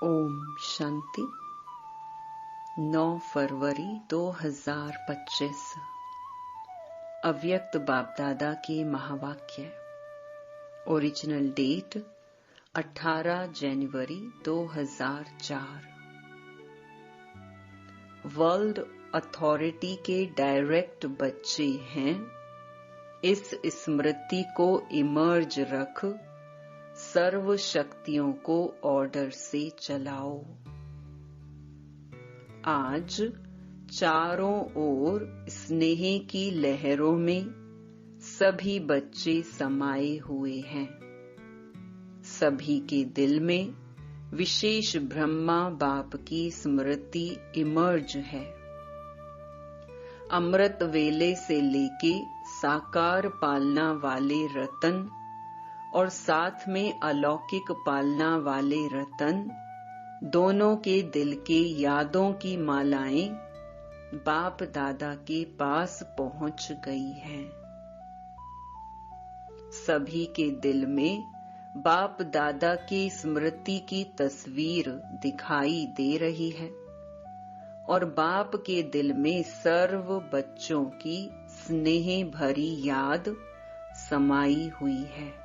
ओम शांति। 9 फरवरी 2025 अव्यक्त बाप दादा के महावाक्य। ओरिजिनल डेट 18 जनवरी 2004। वर्ल्ड अथॉरिटी के डायरेक्ट बच्चे हैं। इस स्मृति को इमर्ज रख सर्व शक्तियों को ऑर्डर से चलाओ। आज चारों ओर स्नेह की लहरों में सभी बच्चे समाये हुए हैं। सभी के दिल में विशेष ब्रह्मा बाप की स्मृति इमर्ज है। अमृत वेले से लेके साकार पालना वाले रतन और साथ में अलौकिक पालना वाले रतन दोनों के दिल के यादों की मालाएं बाप दादा के पास पहुंच गई हैं। सभी के दिल में बाप दादा की स्मृति की तस्वीर दिखाई दे रही है और बाप के दिल में सर्व बच्चों की स्नेह भरी याद समाई हुई है।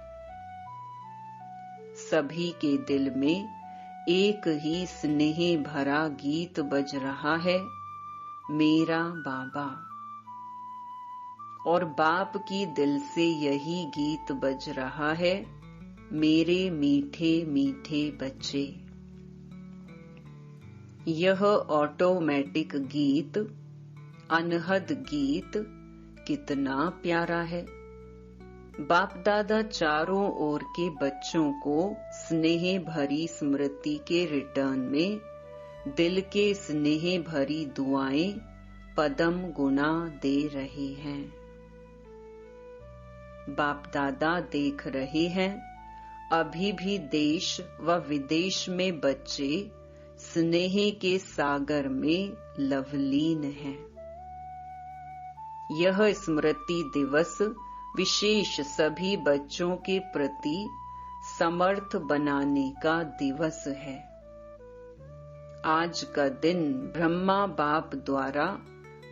सभी के दिल में एक ही स्नेह भरा गीत बज रहा है, मेरा बाबा। और बाप की दिल से यही गीत बज रहा है, मेरे मीठे मीठे बच्चे। यह ऑटोमेटिक गीत, अनहद गीत कितना प्यारा है। बाप दादा चारों ओर के बच्चों को स्नेह भरी स्मृति के रिटर्न में दिल के स्नेह भरी दुआएं पदम गुना दे रहे हैं। बाप दादा देख रहे हैं, अभी भी देश व विदेश में बच्चे स्नेह के सागर में लवलीन हैं। यह स्मृति दिवस विशेष सभी बच्चों के प्रति समर्थ बनाने का दिवस है। आज का दिन ब्रह्मा बाप द्वारा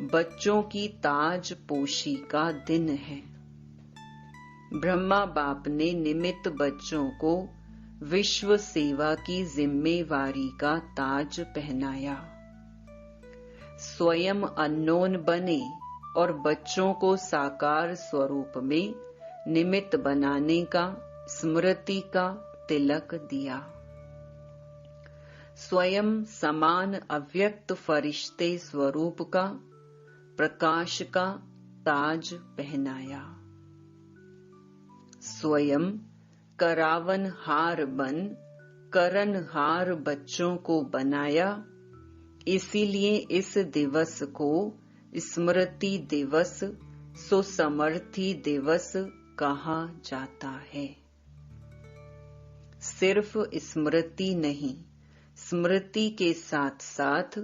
बच्चों की ताज पोशी का दिन है। ब्रह्मा बाप ने निमित्त बच्चों को विश्व सेवा की जिम्मेवारी का ताज पहनाया। स्वयं अननोन बने और बच्चों को साकार स्वरूप में निमित्त बनाने का, स्मृति का तिलक दिया। स्वयं समान अव्यक्त फरिश्ते स्वरूप का, प्रकाश का ताज पहनाया। स्वयं करावन हार बन करन हार बच्चों को बनाया। इसीलिए इस दिवस को स्मृति दिवस, सुसमर्थी दिवस कहा जाता है। सिर्फ स्मृति नहीं, स्मृति के साथ साथ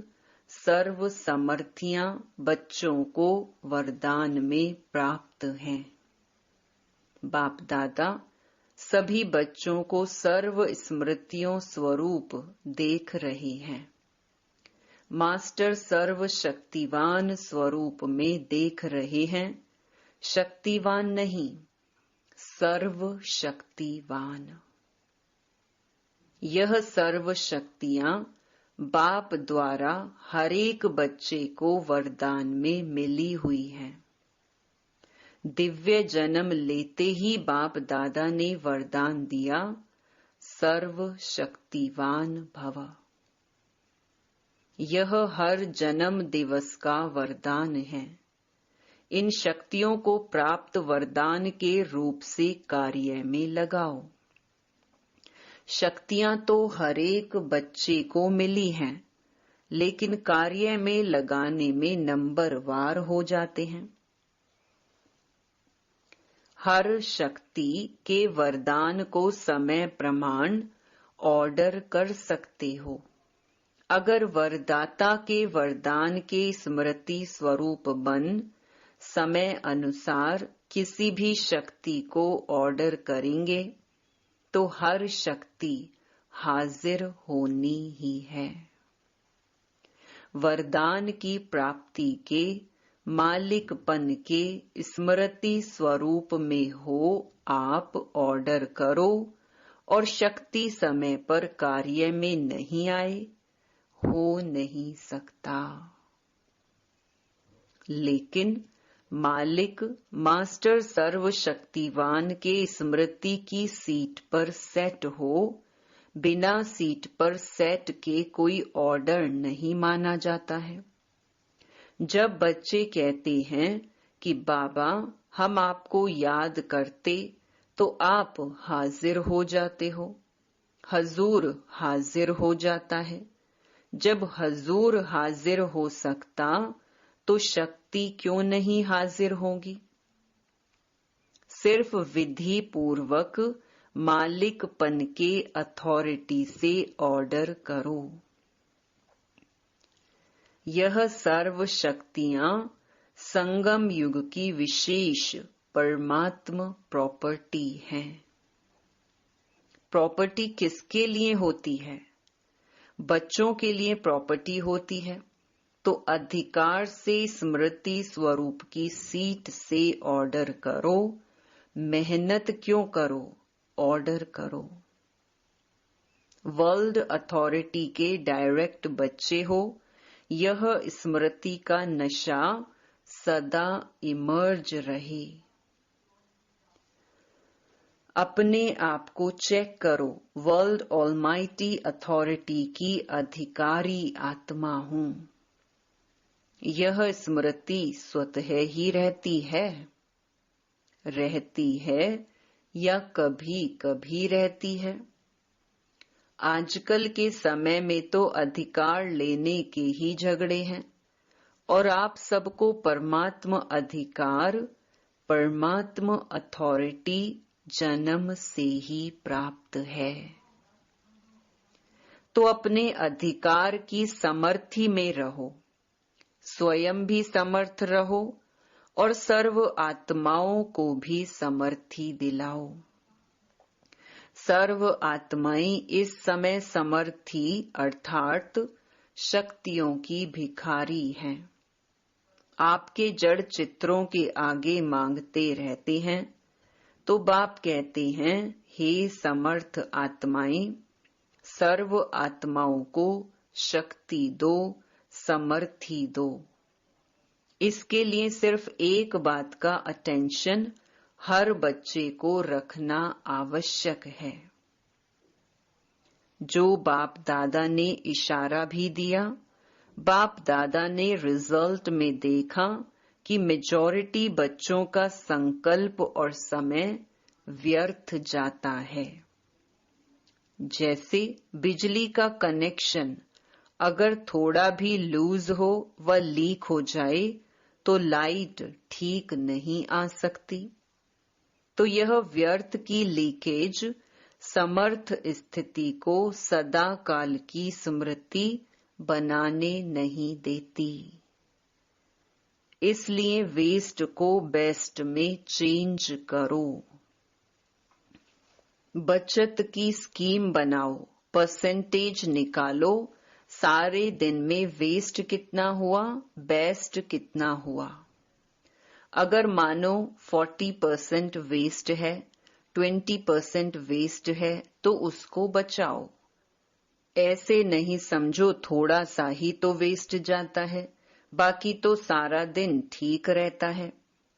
सर्व समर्थियां बच्चों को वरदान में प्राप्त हैं। बाप दादा सभी बच्चों को सर्व स्मृतियों स्वरूप देख रहे हैं। मास्टर सर्व शक्तिवान स्वरूप में देख रहे हैं। शक्तिवान नहीं, सर्व शक्तिवान। यह सर्व शक्तियां बाप द्वारा हरेक बच्चे को वरदान में मिली हुई हैं। दिव्य जन्म लेते ही बाप दादा ने वरदान दिया, सर्व शक्तिवान भव। यह हर जन्म दिवस का वरदान है। इन शक्तियों को प्राप्त वरदान के रूप से कार्य में लगाओ। शक्तियां तो हरेक बच्चे को मिली हैं, लेकिन कार्य में लगाने में नंबरवार हो जाते हैं। हर शक्ति के वरदान को समय प्रमाण ऑर्डर कर सकते हो। अगर वरदाता के वरदान के स्मृति स्वरूप बन समय अनुसार किसी भी शक्ति को ऑर्डर करेंगे तो हर शक्ति हाजिर होनी ही है। वरदान की प्राप्ति के मालिकपन के स्मृति स्वरूप में हो आप ऑर्डर करो और शक्ति समय पर कार्य में नहीं आए, हो नहीं सकता। लेकिन मालिक मास्टर सर्वशक्तिवान के स्मृति की सीट पर सेट हो, बिना सीट पर सेट के कोई ऑर्डर नहीं माना जाता है। जब बच्चे कहते हैं कि बाबा हम आपको याद करते, तो आप हाजिर हो जाते हो, हजूर हाजिर हो जाता है। जब हजूर हाजिर हो सकता तो शक्ति क्यों नहीं हाजिर होगी? सिर्फ विधि पूर्वक मालिकपन के अथॉरिटी से ऑर्डर करो। यह सर्व शक्तियां संगम युग की विशेष परमात्म प्रॉपर्टी हैं। प्रॉपर्टी किसके लिए होती है? बच्चों के लिए प्रॉपर्टी होती है, तो अधिकार से स्मृति स्वरूप की सीट से ऑर्डर करो। मेहनत क्यों करो, ऑर्डर करो। वर्ल्ड अथॉरिटी के डायरेक्ट बच्चे हो, यह स्मृति का नशा सदा इमर्ज रहे। अपने आप को चेक करो, वर्ल्ड ऑलमाइटी अथॉरिटी की अधिकारी आत्मा हूं। यह स्मृति स्वतः ही रहती है या कभी कभी रहती है? आजकल के समय में तो अधिकार लेने के ही झगड़े हैं, और आप सबको परमात्म अधिकार, परमात्म अथॉरिटी जन्म से ही प्राप्त है। तो अपने अधिकार की समर्थी में रहो, स्वयं भी समर्थ रहो और सर्व आत्माओं को भी समर्थी दिलाओ। सर्व आत्माएं इस समय समर्थी अर्थात शक्तियों की भिखारी हैं। आपके जड़ चित्रों के आगे मांगते रहते हैं, तो बाप कहते हैं, हे समर्थ आत्माएं, सर्व आत्माओं को शक्ति दो, समर्थी दो। इसके लिए सिर्फ एक बात का अटेंशन हर बच्चे को रखना आवश्यक है। जो बाप दादा ने इशारा भी दिया, बाप दादा ने रिजल्ट में देखा कि मेजॉरिटी बच्चों का संकल्प और समय व्यर्थ जाता है। जैसे बिजली का कनेक्शन अगर थोड़ा भी लूज हो व लीक हो जाए तो लाइट ठीक नहीं आ सकती। तो यह व्यर्थ की लीकेज समर्थ स्थिति को सदा काल की स्मृति बनाने नहीं देती। इसलिए वेस्ट को बेस्ट में चेंज करो। बचत की स्कीम बनाओ, परसेंटेज निकालो, सारे दिन में वेस्ट कितना हुआ, बेस्ट कितना हुआ। अगर मानो 40% वेस्ट है, 20% वेस्ट है, तो उसको बचाओ। ऐसे नहीं समझो थोड़ा सा ही तो वेस्ट जाता है, बाकी तो सारा दिन ठीक रहता है।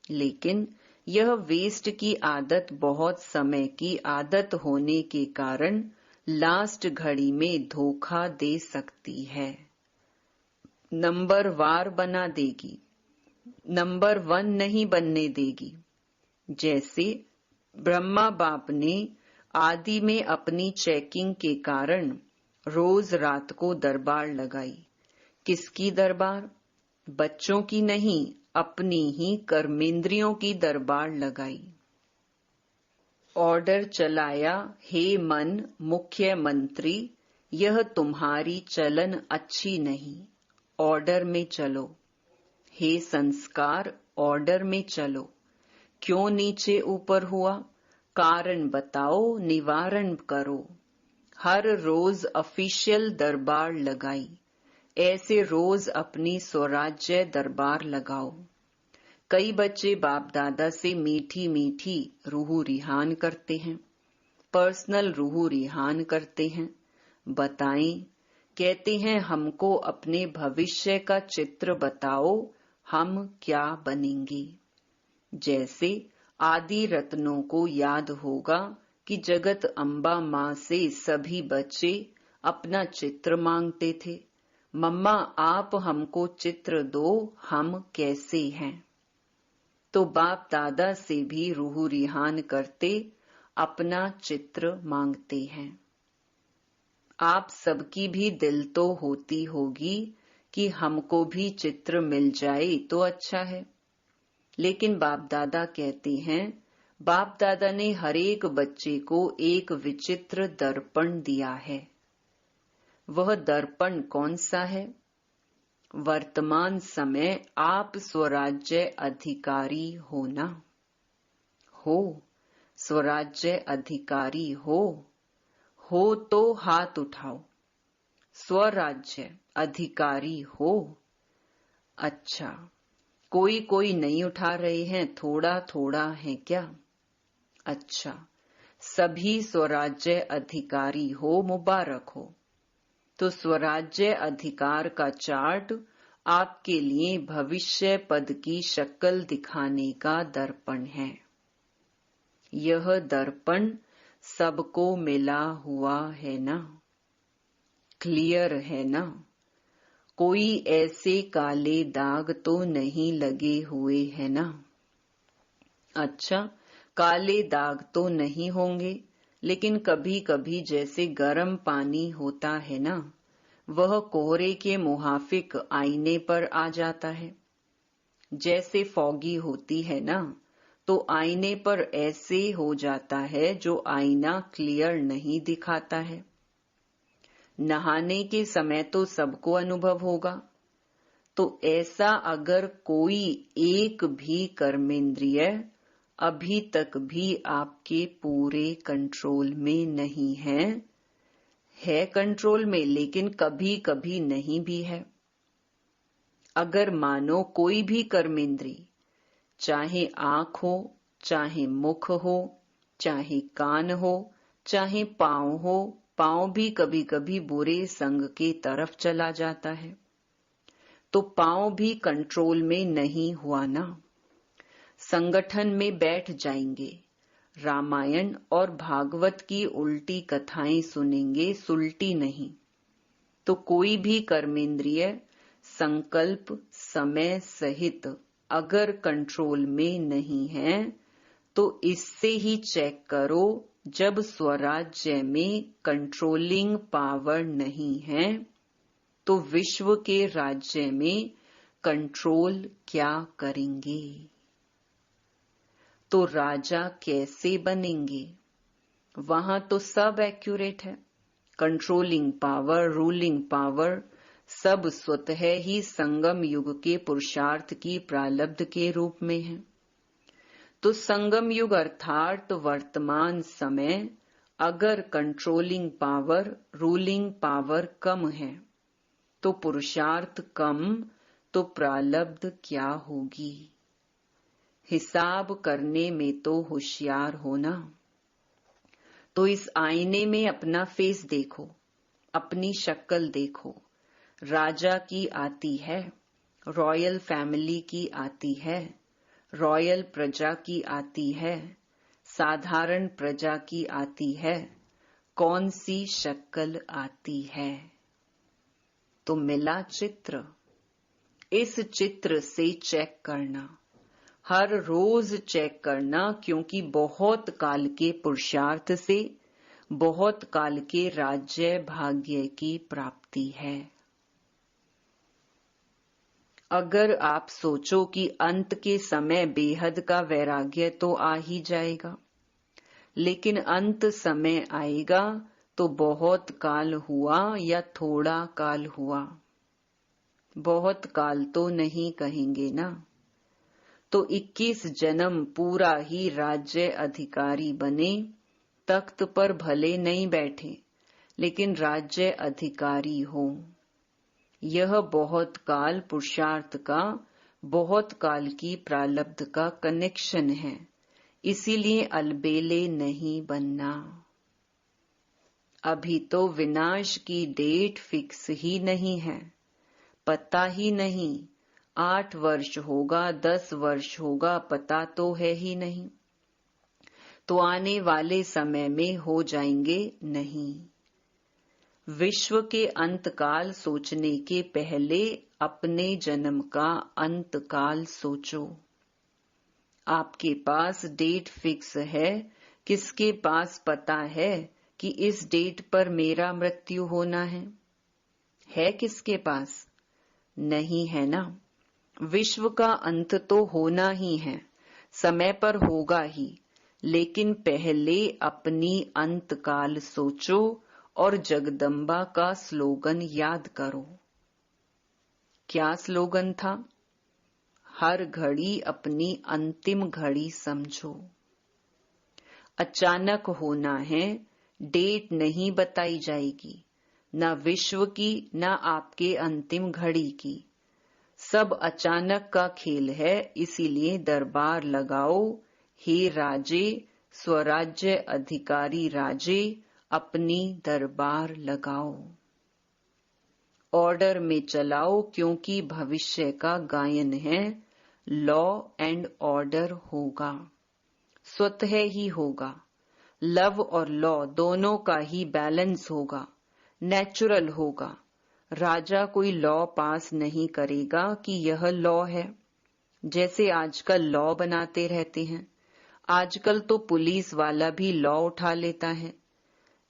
लेकिन यह वेस्ट की आदत बहुत समय की आदत होने के कारण लास्ट घड़ी में धोखा दे सकती है, नंबर वार बना देगी, नंबर 1 नहीं बनने देगी। जैसे ब्रह्मा बाप ने आदि में अपनी चेकिंग के कारण रोज रात को दरबार लगाई। किसकी दरबार? बच्चों की नहीं, अपनी ही कर्मेंद्रियों की दरबार लगाई। ऑर्डर चलाया, हे मन मुख्य मंत्री, यह तुम्हारी चलन अच्छी नहीं, ऑर्डर में चलो। हे संस्कार, ऑर्डर में चलो। क्यों नीचे ऊपर हुआ? कारण बताओ, निवारण करो। हर रोज ऑफिशियल दरबार लगाई, ऐसे रोज अपनी स्वराज्य दरबार लगाओ। कई बच्चे बाप दादा से मीठी मीठी रूह रिहान करते हैं, पर्सनल रूह रिहान करते हैं। बताएं, कहते हैं हमको अपने भविष्य का चित्र बताओ, हम क्या बनेंगे। जैसे आदि रत्नों को याद होगा कि जगत अम्बा माँ से सभी बच्चे अपना चित्र मांगते थे, मम्मा आप हमको चित्र दो, हम कैसे हैं। तो बाप दादा से भी रूह रिहान करते अपना चित्र मांगते हैं। आप सबकी भी दिल तो होती होगी कि हमको भी चित्र मिल जाए तो अच्छा है, लेकिन बाप दादा कहते हैं बाप दादा ने हर एक बच्चे को एक विचित्र दर्पण दिया है। वह दर्पण कौन सा है? वर्तमान समय आप स्वराज्य अधिकारी हो ना? हो स्वराज्य अधिकारी हो तो हाथ उठाओ। स्वराज्य अधिकारी हो? अच्छा, कोई नहीं उठा रहे हैं, थोड़ा थोड़ा है क्या? अच्छा, सभी स्वराज्य अधिकारी हो, मुबारक हो। तो स्वराज्य अधिकार का चार्ट आपके लिए भविष्य पद की शक्ल दिखाने का दर्पण है। यह दर्पण सबको मिला हुआ है ना? क्लियर है ना? कोई ऐसे काले दाग तो नहीं लगे हुए है ना? अच्छा, काले दाग तो नहीं होंगे, लेकिन कभी कभी जैसे गर्म पानी होता है ना, वह कोहरे के मुहाफिक आईने पर आ जाता है। जैसे फॉगी होती है ना, तो आईने पर ऐसे हो जाता है जो आईना क्लियर नहीं दिखाता है। नहाने के समय तो सबको अनुभव होगा। तो ऐसा अगर कोई एक भी कर्मेंद्रिय अभी तक भी आपके पूरे कंट्रोल में नहीं है कंट्रोल में, लेकिन कभी कभी नहीं भी है। अगर मानो कोई भी कर्मेंद्रिय, चाहे आंख हो, चाहे मुख हो, चाहे कान हो, चाहे पांव हो, पांव भी कभी कभी बुरे संग के तरफ चला जाता है, तो पांव भी कंट्रोल में नहीं हुआ ना। संगठन में बैठ जाएंगे, रामायण और भागवत की उल्टी कथाएं सुनेंगे, सुलटी नहीं। तो कोई भी कर्मेंद्रिय संकल्प समय सहित अगर कंट्रोल में नहीं है, तो इससे ही चेक करो, जब स्वराज्य में कंट्रोलिंग पावर नहीं है, तो विश्व के राज्य में कंट्रोल क्या करेंगे। तो राजा कैसे बनेंगे? वहां तो सब एक्यूरेट है। कंट्रोलिंग पावर, रूलिंग पावर सब स्वतः ही संगम युग के पुरुषार्थ की प्रारब्ध के रूप में है। तो संगम युग अर्थात वर्तमान समय अगर कंट्रोलिंग पावर, रूलिंग पावर कम है, तो पुरुषार्थ कम, तो प्रारब्ध क्या होगी। हिसाब करने में तो होशियार होना। तो इस आईने में अपना फेस देखो, अपनी शक्ल देखो। राजा की आती है, रॉयल फैमिली की आती है, रॉयल प्रजा की आती है, साधारण प्रजा की आती है, कौन सी शक्ल आती है। तो मिला चित्र। इस चित्र से चेक करना, हर रोज चेक करना, क्योंकि बहुत काल के पुरुषार्थ से बहुत काल के राज्य भाग्य की प्राप्ति है। अगर आप सोचो कि अंत के समय बेहद का वैराग्य तो आ ही जाएगा, लेकिन अंत समय आएगा तो बहुत काल हुआ या थोड़ा काल हुआ, बहुत काल तो नहीं कहेंगे ना। तो 21 जन्म पूरा ही राज्य अधिकारी बने, तख्त पर भले नहीं बैठे, लेकिन राज्य अधिकारी हो। यह बहुत काल पुरुषार्थ का, बहुत काल की प्रारब्ध का कनेक्शन है, इसीलिए अलबेले नहीं बनना। अभी तो विनाश की डेट फिक्स ही नहीं है, पता ही नहीं 8 वर्ष होगा 10 वर्ष होगा, पता तो है ही नहीं, तो आने वाले समय में हो जाएंगे नहीं। विश्व के अंतकाल सोचने के पहले अपने जन्म का अंतकाल सोचो। आपके पास डेट फिक्स है, किसके पास पता है कि इस डेट पर मेरा मृत्यु होना है किसके पास? नहीं है ना। विश्व का अंत तो होना ही है, समय पर होगा ही, लेकिन पहले अपनी अंतकाल सोचो और जगदम्बा का स्लोगन याद करो। क्या स्लोगन था? हर घड़ी अपनी अंतिम घड़ी समझो। अचानक होना है, डेट नहीं बताई जाएगी, न विश्व की न आपके अंतिम घड़ी की। सब अचानक का खेल है, इसीलिए दरबार लगाओ। हे राजे, स्वराज्य अधिकारी राजे, अपनी दरबार लगाओ। ऑर्डर में चलाओ, क्योंकि भविष्य का गायन है। लॉ एंड ऑर्डर होगा, स्वतः ही होगा। लव और लॉ दोनों का ही बैलेंस होगा, नेचुरल होगा। राजा कोई लॉ पास नहीं करेगा कि यह लॉ है, जैसे आजकल लॉ बनाते रहते हैं। आजकल तो पुलिस वाला भी लॉ उठा लेता है,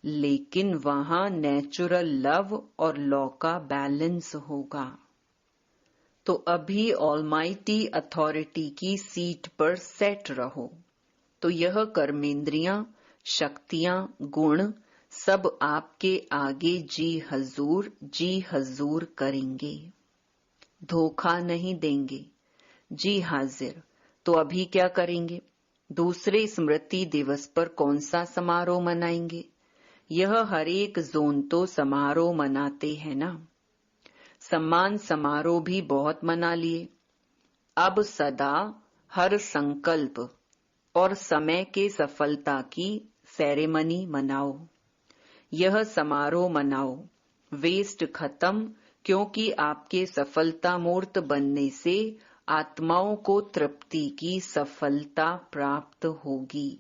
लेकिन वहां नेचुरल लव और लॉ का बैलेंस होगा। तो अभी ऑलमाइटी अथॉरिटी की सीट पर सेट रहो, तो यह कर्मेंद्रियां, शक्तियां, गुण सब आपके आगे जी हजूर करेंगे, धोखा नहीं देंगे। जी हाजिर। तो अभी क्या करेंगे? दूसरे स्मृति दिवस पर कौन सा समारोह मनाएंगे? यह हर एक जोन तो समारोह मनाते हैं ना। सम्मान समारोह भी बहुत मना लिए। अब सदा हर संकल्प और समय के सफलता की सेरेमनी मनाओ। यह समारोह मनाओ, वेस्ट खत्म, क्योंकि आपके सफलता मूर्त बनने से आत्माओं को तृप्ति की सफलता प्राप्त होगी।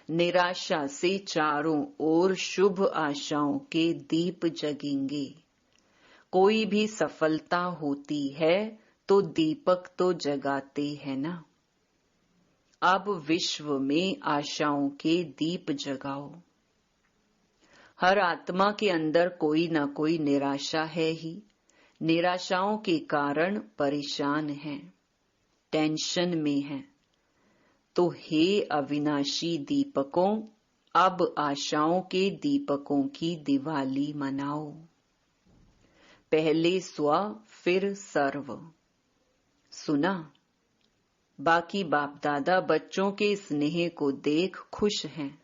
निराशा से चारों ओर शुभ आशाओं के दीप जगेंगे। कोई भी सफलता होती है तो दीपक तो जगाते हैं ना। अब विश्व में आशाओं के दीप जगाओ। हर आत्मा के अंदर कोई न कोई निराशा है ही। निराशाओं के कारण परेशान हैं, टेंशन में हैं। तो हे अविनाशी दीपकों, अब आशाओं के दीपकों की दिवाली मनाओ। पहले स्व फिर सर्व। सुना? बाकी बाप दादा बच्चों के स्नेह को देख खुश हैं।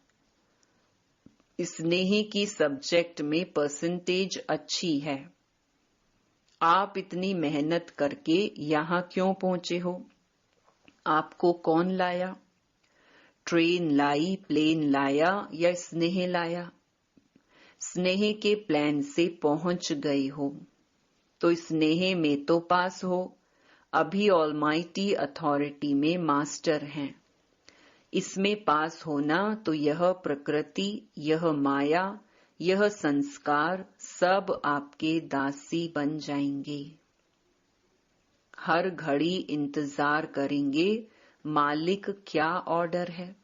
स्नेह की सब्जेक्ट में परसेंटेज अच्छी है। आप इतनी मेहनत करके यहाँ क्यों पहुंचे हो? आपको कौन लाया? ट्रेन लाई, प्लेन लाया या स्नेह लाया? स्नेह के प्लान से पहुंच गए हो, तो स्नेह में तो पास हो। अभी ऑलमाइटी अथॉरिटी में मास्टर हैं। इसमें पास होना तो यह प्रकृति, यह माया, यह संस्कार सब आपके दासी बन जाएंगे। हर घड़ी इंतजार करेंगे मालिक क्या ऑर्डर है।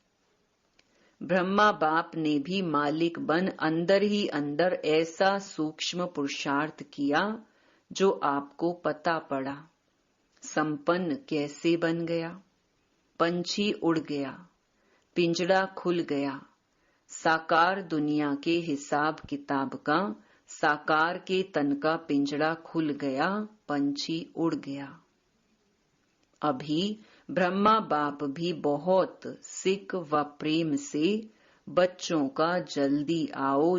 ब्रह्मा बाप ने भी मालिक बन अंदर ही अंदर ऐसा सूक्ष्म पुरुषार्थ किया जो आपको पता पड़ा। संपन्न कैसे बन गया? पंछी उड़ गया, पिंजड़ा खुल गया। साकार दुनिया के हिसाब किताब का साकार के तन का पिंजड़ा खुल गया, पंछी उड़ गया। अभी ब्रह्मा बाप भी बहुत सिक व प्रेम से बच्चों का जल्दी आओ,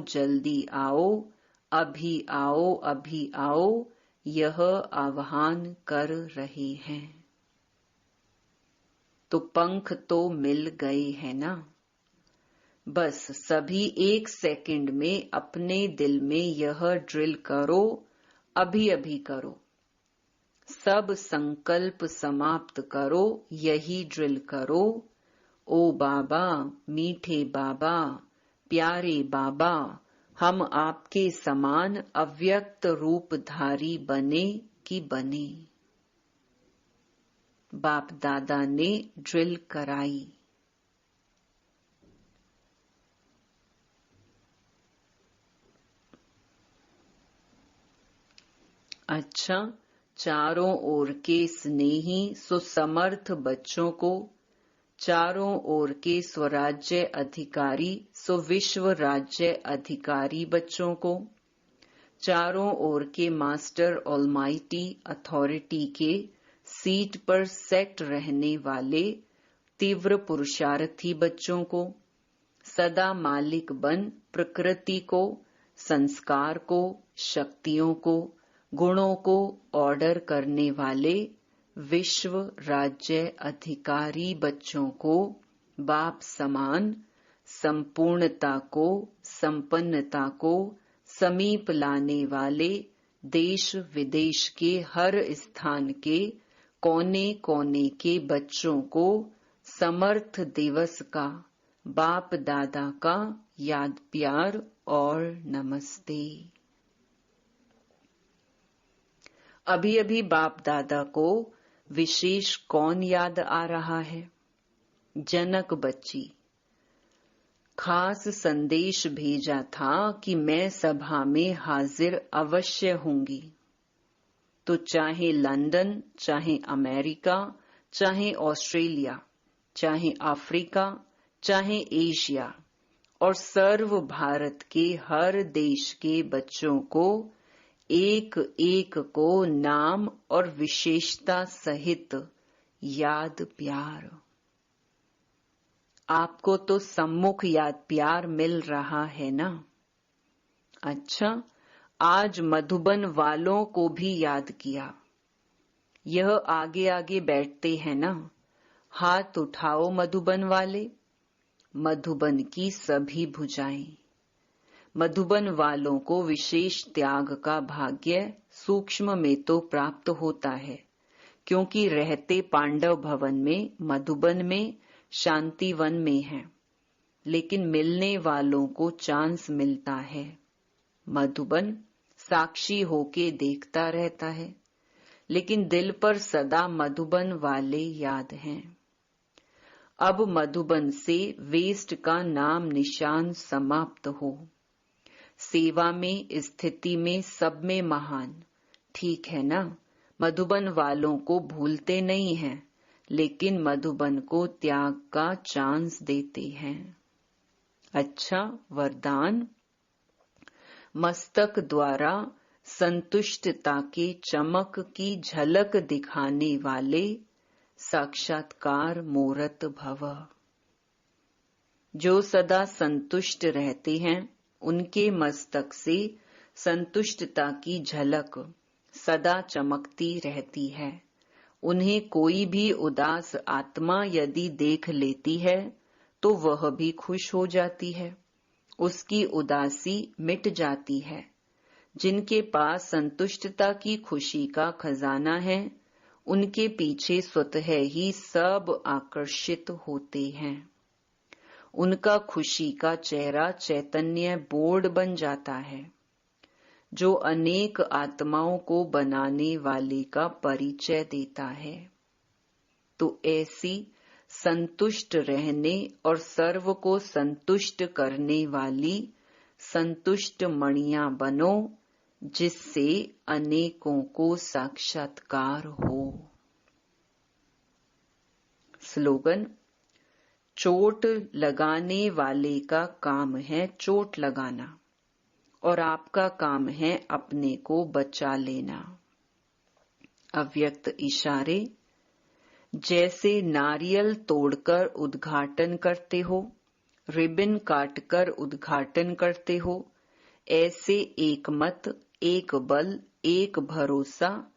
अभी आओ, यह आह्वान कर रहे हैं। तो पंख तो मिल गए हैं ना। बस सभी 1 सेकंड में अपने दिल में यह ड्रिल करो, अभी करो। सब संकल्प समाप्त करो, यही ड्रिल करो। ओ बाबा, मीठे बाबा, प्यारे बाबा, हम आपके समान अव्यक्त रूपधारी बने कि बने। बाप दादा ने ड्रिल कराई। अच्छा, चारों ओर के स्नेही सुसमर्थ बच्चों को, चारों ओर के स्वराज्य अधिकारी सुविश्व राज्य अधिकारी बच्चों को, चारों ओर के मास्टर ऑलमाइटी अथॉरिटी के सीट पर सेट रहने वाले तीव्र पुरुषार्थी बच्चों को, सदा मालिक बन प्रकृति को, संस्कार को, शक्तियों को, गुणों को ऑर्डर करने वाले विश्व राज्य अधिकारी बच्चों को, बाप समान संपूर्णता को, संपन्नता को समीप लाने वाले देश विदेश के हर स्थान के कोने कोने के बच्चों को समर्थ दिवस का, बाप दादा का याद प्यार और नमस्ते। अभी बाप दादा को विशेष कौन याद आ रहा है? जनक बच्ची। खास संदेश भेजा था कि मैं सभा में हाजिर अवश्य होंगी। तो चाहे लंदन, चाहे अमेरिका, चाहे ऑस्ट्रेलिया, चाहे अफ्रीका, चाहे एशिया और सर्व भारत के हर देश के बच्चों को एक एक को नाम और विशेषता सहित याद प्यार। आपको तो सम्मुख याद प्यार मिल रहा है ना। अच्छा, आज मधुबन वालों को भी याद किया। यह आगे आगे बैठते हैं ना, हाथ उठाओ मधुबन वाले। मधुबन की सभी भुजाएं। मधुबन वालों को विशेष त्याग का भाग्य सूक्ष्म में तो प्राप्त होता है, क्योंकि रहते पांडव भवन में, मधुबन में, शांतिवन में हैं, लेकिन मिलने वालों को चांस मिलता है। मधुबन साक्षी होके देखता रहता है, लेकिन दिल पर सदा मधुबन वाले याद हैं। अब मधुबन से वेस्ट का नाम निशान समाप्त हो। सेवा में, स्थिति में, सब में महान, ठीक है ना। मधुबन वालों को भूलते नहीं हैं, लेकिन मधुबन को त्याग का चांस देते हैं। अच्छा, वरदान। मस्तक द्वारा संतुष्टता के चमक की झलक दिखाने वाले साक्षात्कार मूर्त भव। जो सदा संतुष्ट रहते हैं, उनके मस्तक से संतुष्टता की झलक सदा चमकती रहती है। उन्हें कोई भी उदास आत्मा यदि देख लेती है तो वह भी खुश हो जाती है, उसकी उदासी मिट जाती है। जिनके पास संतुष्टता की खुशी का खजाना है, उनके पीछे स्वतः ही सब आकर्षित होते हैं। उनका खुशी का चेहरा चैतन्य बोर्ड बन जाता है, जो अनेक आत्माओं को बनाने वाले का परिचय देता है। तो ऐसी संतुष्ट रहने और सर्व को संतुष्ट करने वाली संतुष्ट मणियां बनो, जिससे अनेकों को साक्षात्कार हो। स्लोगन। चोट लगाने वाले का काम है चोट लगाना, और आपका काम है अपने को बचा लेना। अव्यक्त इशारे। जैसे नारियल तोड़कर उद्घाटन करते हो, रिबन काटकर उद्घाटन करते हो। ऐसे एक मत, एक बल, एक भरोसा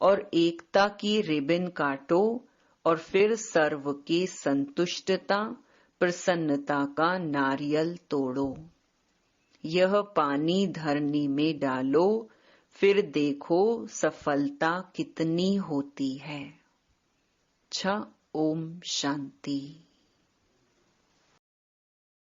और एकता की रिबन काटो और फिर सर्व के संतुष्टता, प्रसन्नता का नारियल तोड़ो। यह पानी धरनी में डालो, फिर देखो सफलता कितनी होती है। ओम शांति।